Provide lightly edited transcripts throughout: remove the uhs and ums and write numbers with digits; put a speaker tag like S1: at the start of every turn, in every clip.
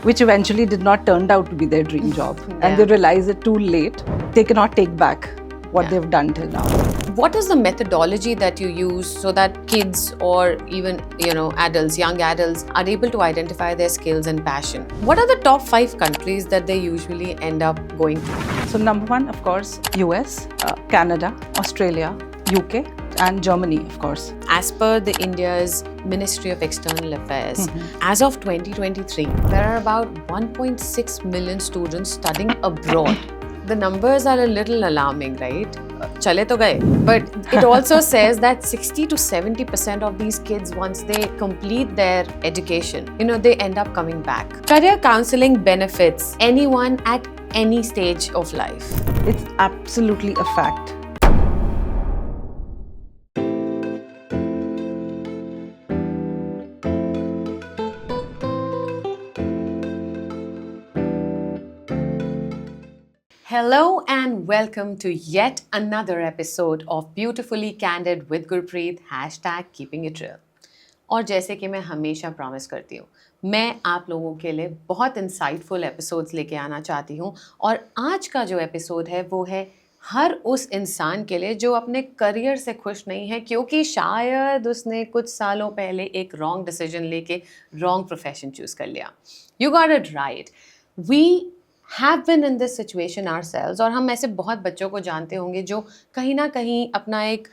S1: which eventually did not turn out to be their dream job. And they realize it too late. They cannot take back what they've done till now.
S2: What is the methodology that you use so that kids or even adults, young adults, are able to identify their skills and passion? What are the top 5 countries that they usually end up going to?
S1: So number 1, of course, US, Canada, Australia, UK, and Germany, of course.
S2: As per the India's Ministry of External Affairs, as of 2023, there are about 1.6 million students studying abroad. The numbers are a little alarming, right? Chale to gaye. But it also says that 60 to 70% of these kids, once they complete their education, they end up coming back. Career counselling benefits anyone at any stage of life.
S1: It's absolutely a fact.
S2: Hello and welcome to yet another episode of Beautifully Candid with Gurpreet #KeepingItReal. और जैसे कि मैं हमेशा promise करती हूँ, मैं आप लोगों के लिए बहुत इंसाइटफुल एपिसोड्स लेके आना चाहती हूँ। और आज का जो एपिसोड है वो है हर उस इंसान के लिए जो अपने करियर से खुश नहीं है क्योंकि शायद उसने कुछ सालों पहले एक रॉन्ग डिसीजन लेके रॉन्ग प्रोफेशन चूज़ कर लिया। You got it right. We have been in this situation ourselves और हम ऐसे बहुत बच्चों को जानते होंगे जो कहीं ना कहीं अपना एक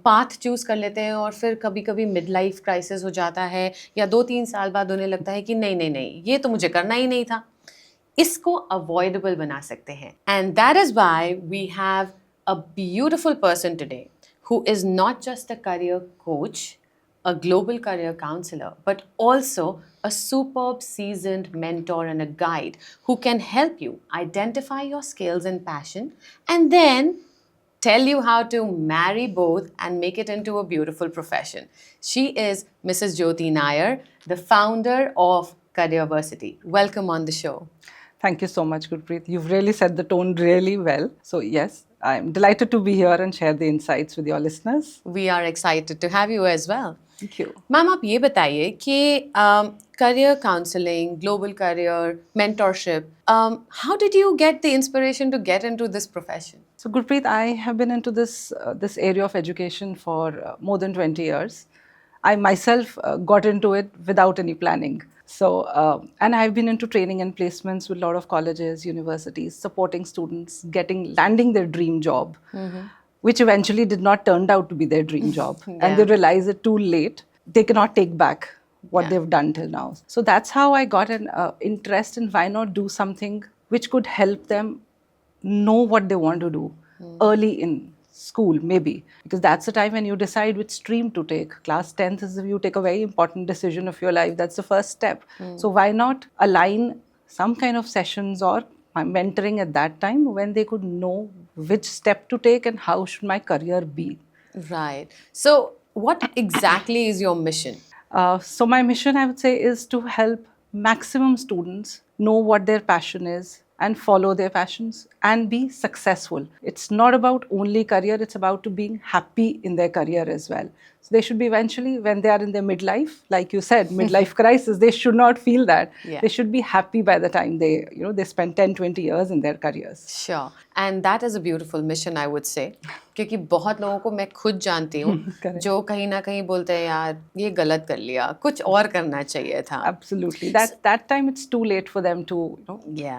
S2: पाथ चूज़ कर लेते हैं और फिर कभी कभी मिड लाइफ क्राइसिस हो जाता है या 2-3 साल बाद उन्हें लगता है कि नहीं ये तो मुझे करना ही नहीं था। इसको अवॉइडेबल बना सकते हैं। And that is why we have a beautiful person today who is not just a career coach, a global career counselor, but also a superb seasoned mentor and a guide who can help you identify your skills and passion and then tell you how to marry both and make it into a beautiful profession. She is Mrs. Jyotee Naair, the founder of Careerversity. Welcome on the show.
S1: Thank you so much, Gurpreet. You've really set the tone really well. So yes, I'm delighted to be here and share the insights with your listeners.
S2: We are excited to have you as well.
S1: Thank you.
S2: Ma'am आप ये बताइए कि career counselling, global career, mentorship, how did you get the inspiration to get into this profession?
S1: So Gurpreet, I have been into this area of education for more than 20 years. I myself got into it without any planning. So, and I've been into training and placements with a lot of colleges, universities, supporting students landing their dream job, which eventually did not turn out to be their dream job. And they realize it too late. They cannot take back what they've done till now. So that's how I got an interest in why not do something which could help them know what they want to do early in school, maybe, because that's the time when you decide which stream to take. Class 10th is if you take a very important decision of your life. That's the first step. So why not align some kind of sessions or mentoring at that time when they could know which step to take and how should my career be.
S2: Right. So what exactly is your mission?
S1: So my mission, I would say, is to help maximum students know what their passion is and follow their passions and be successful. It's not about only career, it's about to being happy in their career as well. So they should be eventually, when they are in their midlife, like you said, midlife crisis, they should not feel that. They should be happy by the time they spend 10-20 years in their careers.
S2: Sure. And that is a beautiful mission, I would say. क्योंकि बहुत लोगों को मैं खुद जानती हूँ जो कहीं ना कहीं बोलते हैं यार ये गलत कर लिया, कुछ और करना चाहिए था.
S1: Absolutely. That time it's too late for them to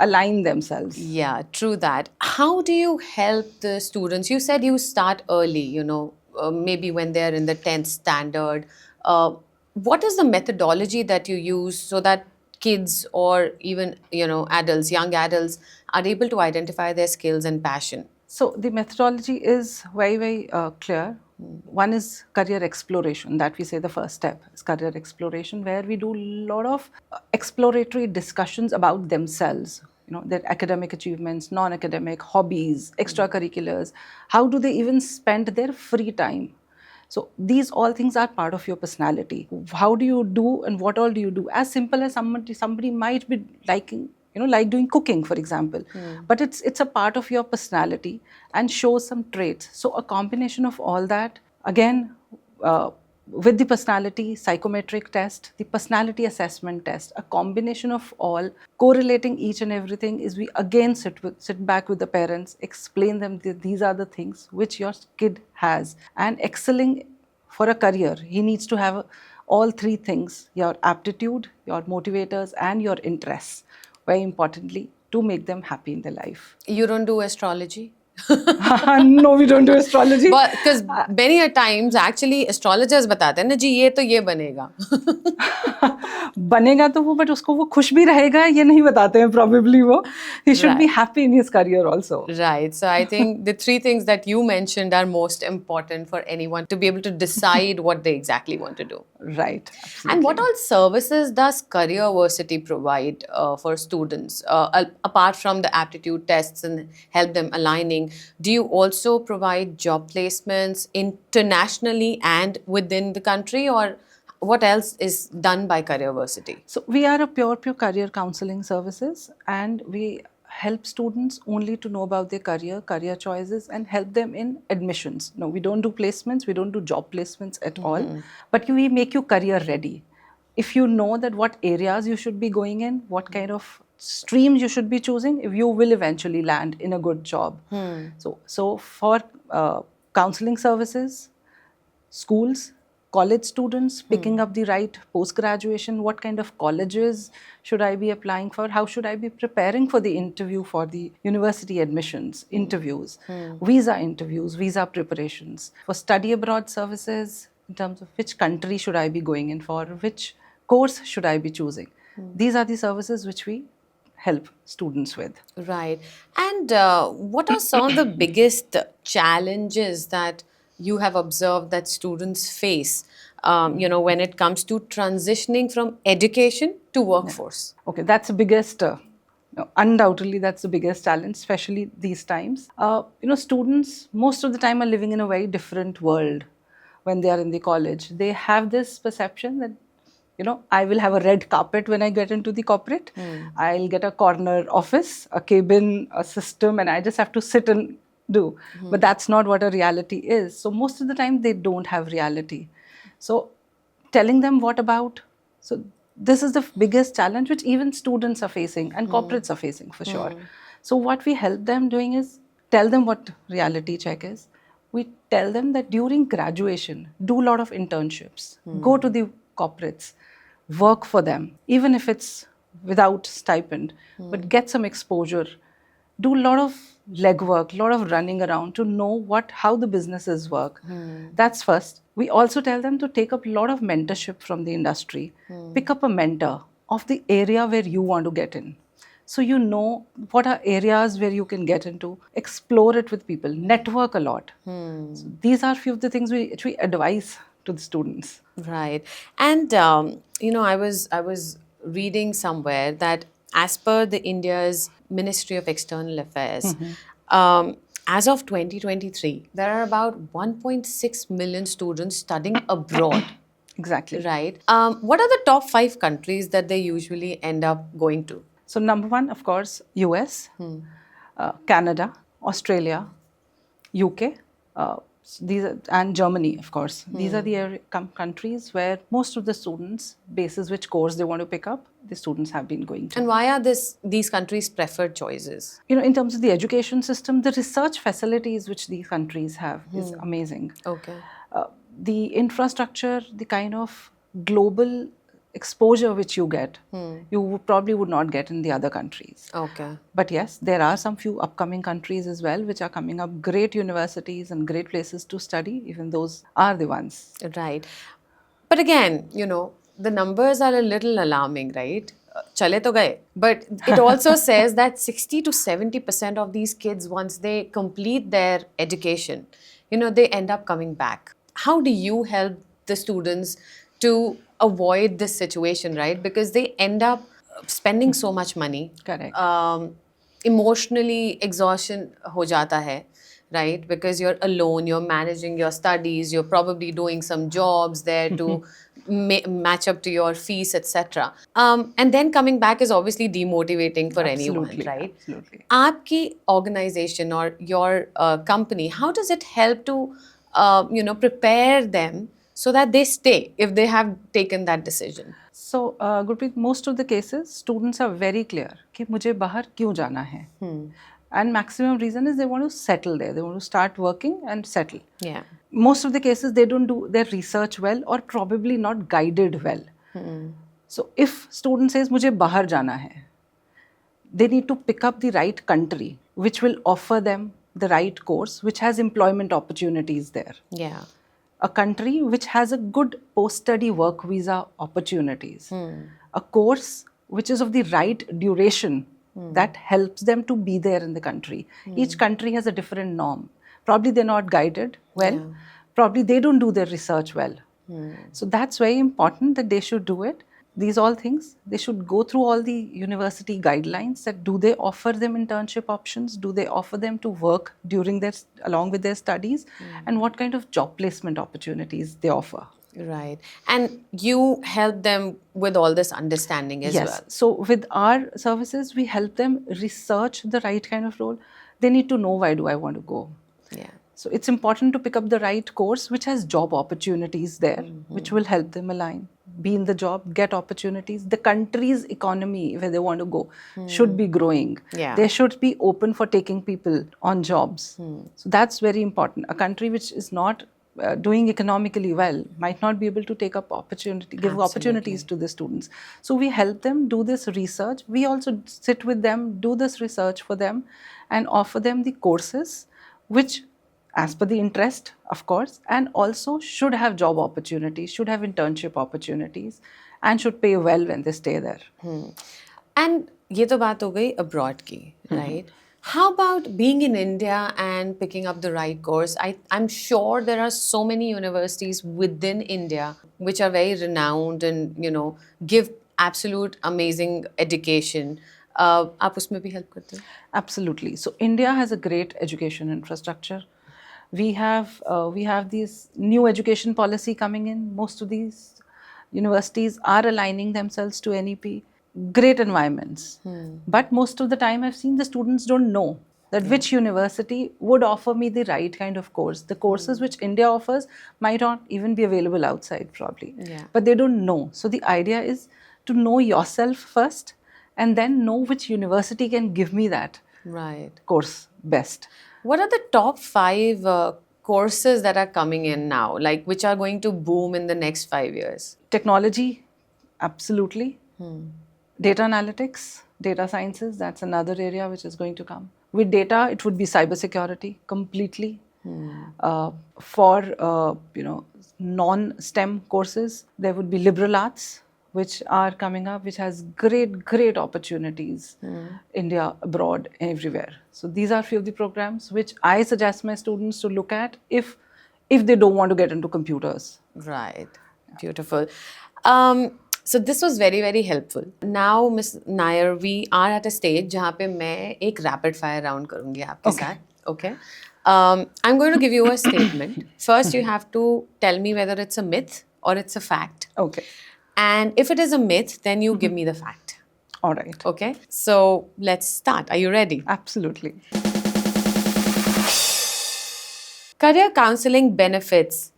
S1: align themselves.
S2: Yeah, true that. How do you help the students? You said you start early, maybe when they're in the 10th standard. What is the methodology that you use so that kids or even adults, young adults, are able to identify their skills and passion?
S1: So the methodology is very, very clear. One is career exploration, that we say the first step is career exploration, where we do a lot of exploratory discussions about themselves. Their academic achievements, non-academic, hobbies, extracurriculars. How do they even spend their free time? So these all things are part of your personality. How do you do and what all do you do? As simple as somebody might be liking, like doing cooking, for example. But it's a part of your personality and shows some traits. So a combination of all that, again, with the personality psychometric test, the personality assessment test, a combination of all, correlating each and everything, is we again sit back with the parents, explain them these are the things which your kid has, and excelling for a career, he needs to have all three things: your aptitude, your motivators, and your interests. Very importantly, to make them happy in their life.
S2: You don't do astrology?
S1: No, we don't do astrology.
S2: But because many a times actually astrologers बताते हैं ना जी ये तो ये बनेगा.
S1: बनेगा तो वो, बट उसको वो खुश भी रहेगा ये नहीं बताते हैं probably वो. He should be happy in his career also.
S2: Right. So I think the three things that you mentioned are most important for anyone to be able to decide what they exactly want to do.
S1: Right. Absolutely.
S2: And what all services does Careerversity provide for students apart from the aptitude tests and help them aligning? Do you also provide job placements internationally and within the country, or what else is done by Careerversity?
S1: So we are a pure career counseling services, and we help students only to know about their career choices, and help them in admissions. No, we don't do placements, we don't do job placements at all, but we make you career ready. If you know that what areas you should be going in, what kind of streams you should be choosing, if you will eventually land in a good job. So for counseling services, schools, college students picking up the right post-graduation, what kind of colleges should I be applying for, how should I be preparing for the interview for the university admissions, interviews, visa preparations, for study abroad services in terms of which country should I be going in for, which course should I be choosing. These are the services which we help students with.
S2: Right. And what are some of the biggest challenges that you have observed that students face, when it comes to transitioning from education to workforce?
S1: Okay, that's the biggest, undoubtedly that's the biggest challenge, especially these times. Students most of the time are living in a very different world when they are in the college. They have this perception that, I will have a red carpet when I get into the corporate. I'll get a corner office, a cabin, a system, and I just have to sit and do. But that's not what a reality is. So most of the time they don't have reality. So telling them what about, so this is the biggest challenge which even students are facing and corporates are facing for sure. So what we help them doing is tell them what reality check is. We tell them that during graduation, do a lot of internships, go to the corporates, work for them, even if it's without stipend, but get some exposure. Do a lot of legwork, a lot of running around to know how the businesses work. That's first. We also tell them to take up a lot of mentorship from the industry. Pick up a mentor of the area where you want to get in. So you know what are areas where you can get into, explore it with people, network a lot. So these are few of the things which we advise to the students.
S2: Right. And, I was reading somewhere that as per the India's Ministry of External Affairs, as of 2023, there are about 1.6 million students studying abroad.
S1: Exactly.
S2: Right. What are the top 5 countries that they usually end up going to?
S1: So number one, of course, US, Canada, Australia, UK, and Germany, of course. These are the countries where most of the students, basis which course they want to pick up, the students have been going to.
S2: And why are these countries preferred choices?
S1: In terms of the education system, the research facilities which these countries have is amazing.
S2: Okay.
S1: The infrastructure, the kind of global exposure which you get, you probably would not get in the other countries.
S2: Okay.
S1: But yes, there are some few upcoming countries as well which are coming up, great universities and great places to study. Even those are the ones.
S2: Right. But again, the numbers are a little alarming, right? Chale to gaye. But it also says that 60 to 70% of these kids, once they complete their education, they end up coming back. How do you help the students to avoid this situation, right? Because they end up spending so much money.
S1: Correct.
S2: Emotionally exhaustion ho jata hai, right? Because you're alone, you're managing your studies, you're probably doing some jobs there to match up to your fees, etc. And then coming back is obviously demotivating for anyone, right?
S1: Absolutely.
S2: Aapki organization or your company, how does it help to prepare them so that they stay if they have taken that decision?
S1: So, Gurpreet, most of the cases, students are very clear कि मुझे बाहर क्यों जाना है. And maximum reason is they want to settle there. They want to start working and settle.
S2: Yeah.
S1: Most of the cases, they don't do their research well or probably not guided well. So, if student says मुझे बाहर जाना है, they need to pick up the right country which will offer them the right course, which has employment opportunities there.
S2: Yeah.
S1: A country which has a good post-study work visa opportunities. A course which is of the right duration that helps them to be there in the country. Each country has a different norm. Probably they're not guided well. Probably they don't do their research well. So that's very important that they should do it. These all things, they should go through all the university guidelines that do they offer them internship options, do they offer them to work during their, along with their studies, and what kind of job placement opportunities they offer.
S2: Right. And you help them with all this understanding as well.
S1: So with our services, we help them research the right kind of role. They need to know, why do I want to go?
S2: Yeah.
S1: So it's important to pick up the right course which has job opportunities there, which will help them align, be in the job, get opportunities. The country's economy where they want to go should be growing.
S2: Yeah.
S1: They should be open for taking people on jobs. So that's very important. A country which is not doing economically well might not be able to take up opportunity, give opportunities to the students. So we help them do this research. We also sit with them, do this research for them, and offer them the courses which, as per the interest, of course, and also should have job opportunities, should have internship opportunities, and should pay well when they stay there.
S2: And ये तो बात हो गई abroad की, right? How about being in India and picking up the right course? I'm sure there are so many universities within India which are very renowned and, you know, give absolute amazing education. आप उसमें भी help करते हो?
S1: Absolutely. So India has a great education infrastructure. We have these new education policy coming in. Most of these universities are aligning themselves to NEP. Great environments. But most of the time I've seen the students don't know that which university would offer me the right kind of course. The courses which India offers might not even be available outside probably. But they don't know. So the idea is to know yourself first and then know which university can give me that course best.
S2: What are the top 5 courses that are coming in now, like which are going to boom in the next 5 years?
S1: Technology, absolutely. Data analytics, data sciences, that's another area which is going to come. With data, it would be cybersecurity completely. For non-STEM courses, there would be liberal arts, which are coming up, which has great opportunities, India, abroad, everywhere. So these are few of the programs which I suggest my students to look at if they don't want to get into computers.
S2: Right. Beautiful. So this was very helpful. Now, Ms. Naair, we are at a stage जहाँ पे मैं एक rapid fire round करूँगी आपके साथ. Okay. I'm going to give you a statement. First, you have to tell me whether it's a myth or it's a fact.
S1: Okay.
S2: And if it is a myth, then you give me the fact.
S1: All right.
S2: Okay. So let's start. Are you ready?
S1: Absolutely.
S2: Career counselling benefits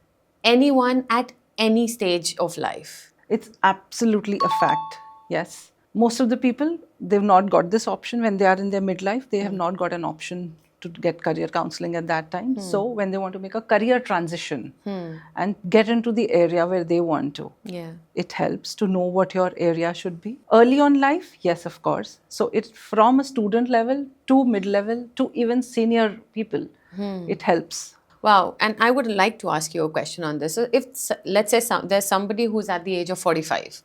S2: anyone at any stage of life.
S1: It's absolutely a fact, yes. Most of the people, they've not got this option when they are in their midlife. They have not got an option to get career counselling at that time. So when they want to make a career transition and get into the area where they want to, it helps to know what your area should be. Early on life, yes, of course. So it's from a student level to mid-level to even senior people. It helps.
S2: Wow. And I would like to ask you a question on this. So if, let's say there's somebody who's at the age of 45,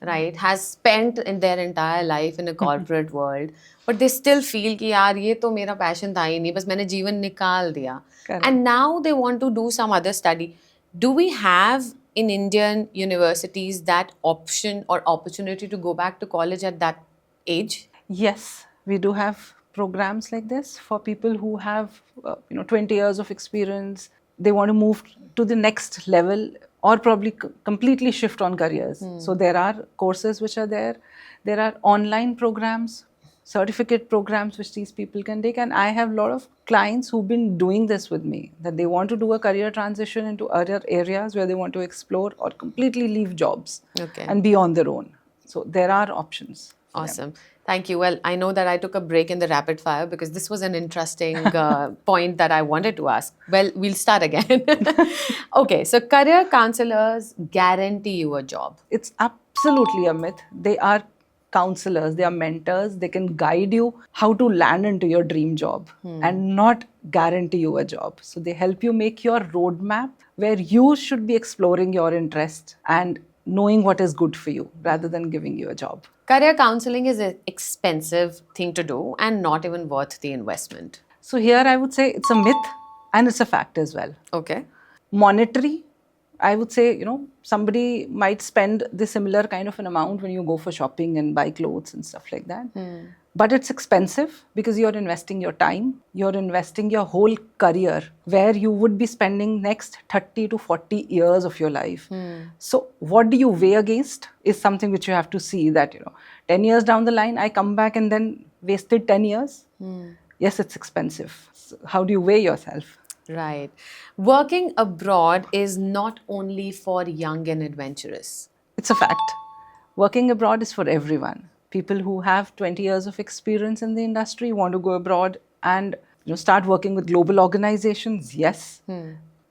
S2: right, has spent in their entire life in a corporate world, but they still feel कि यार ये तो मेरा passion था ही नहीं, बस मैंने जीवन निकाल दिया. And now they want to do some other study. Do we have in Indian universities that option or opportunity to go back to college at that age?
S1: Yes, we do have programs like this for people who have 20 years of experience. They want to move to the next level or probably completely shift on careers. So there are courses which are there. There are online programs. certificate programs which these people can take. And I have a lot of clients who've been doing this with me, that they want to do a career transition into other areas where they want to explore or completely leave jobs
S2: Okay.
S1: and be on their own. So there are options. for them.
S2: Awesome. Thank you. Well, I know that I took a break in the rapid fire because this was an interesting point that I wanted to ask. Well, we'll start again. Okay, so career counselors guarantee you a job.
S1: It's absolutely a myth. They are counselors, they are mentors, they can guide you how to land into your dream job and not guarantee you a job. So they help you make your roadmap where you should be exploring your interest and knowing what is good for you rather than giving you a job.
S2: Career counseling is an expensive thing to do and not even worth the investment.
S1: So here I would say it's a myth and it's a fact as well.
S2: Okay.
S1: Monetary, I would say, somebody might spend the similar kind of an amount when you go for shopping and buy clothes and stuff like that. But it's expensive because you're investing your time, you're investing your whole career where you would be spending next 30 to 40 years of your life. So what do you weigh against is something which you have to see that, 10 years down the line, I come back and then wasted 10 years. Yes, it's expensive. So how do you weigh yourself?
S2: Right. Working abroad is not only for young and adventurous.
S1: It's a fact. Working abroad is for everyone. People who have 20 years of experience in the industry want to go abroad and start working with global organizations. Yes.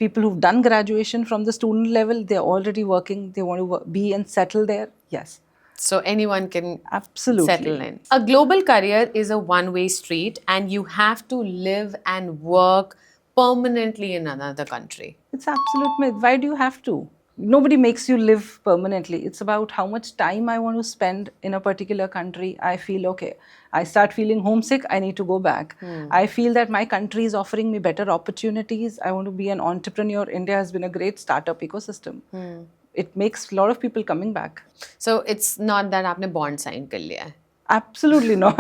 S1: People who've done graduation from the student level, they're already working. They want to be and settle there. Yes.
S2: So anyone can
S1: Absolutely.
S2: settle in. A global career is a one-way street and you have to live and work permanently in another country.
S1: It's absolute myth. Why do you have to? Nobody makes you live permanently. It's about how much time I want to spend in a particular country. I feel, okay, I start feeling homesick, I need to go back. I feel that my country is offering me better opportunities. I want to be an entrepreneur. India has been a great startup ecosystem. It makes a lot of people coming back.
S2: So it's not that आपने bond sign कर लिया है.
S1: Absolutely not.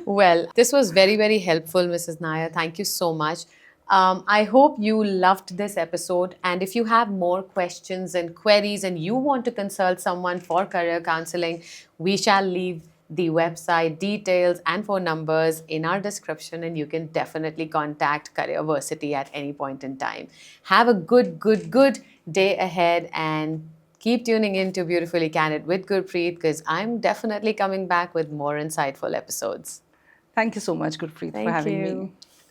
S2: Well, this was very, very helpful, Mrs. Naair. Thank you so much. I hope you loved this episode. And if you have more questions and queries and you want to consult someone for career counseling, we shall leave the website details and phone numbers in our description, and you can definitely contact Careerversity at any point in time. Have a good day ahead and keep tuning in to Beautifully Candid with Gurpreet, because I'm definitely coming back with more insightful episodes.
S1: Thank you so much, Gurpreet, for having me.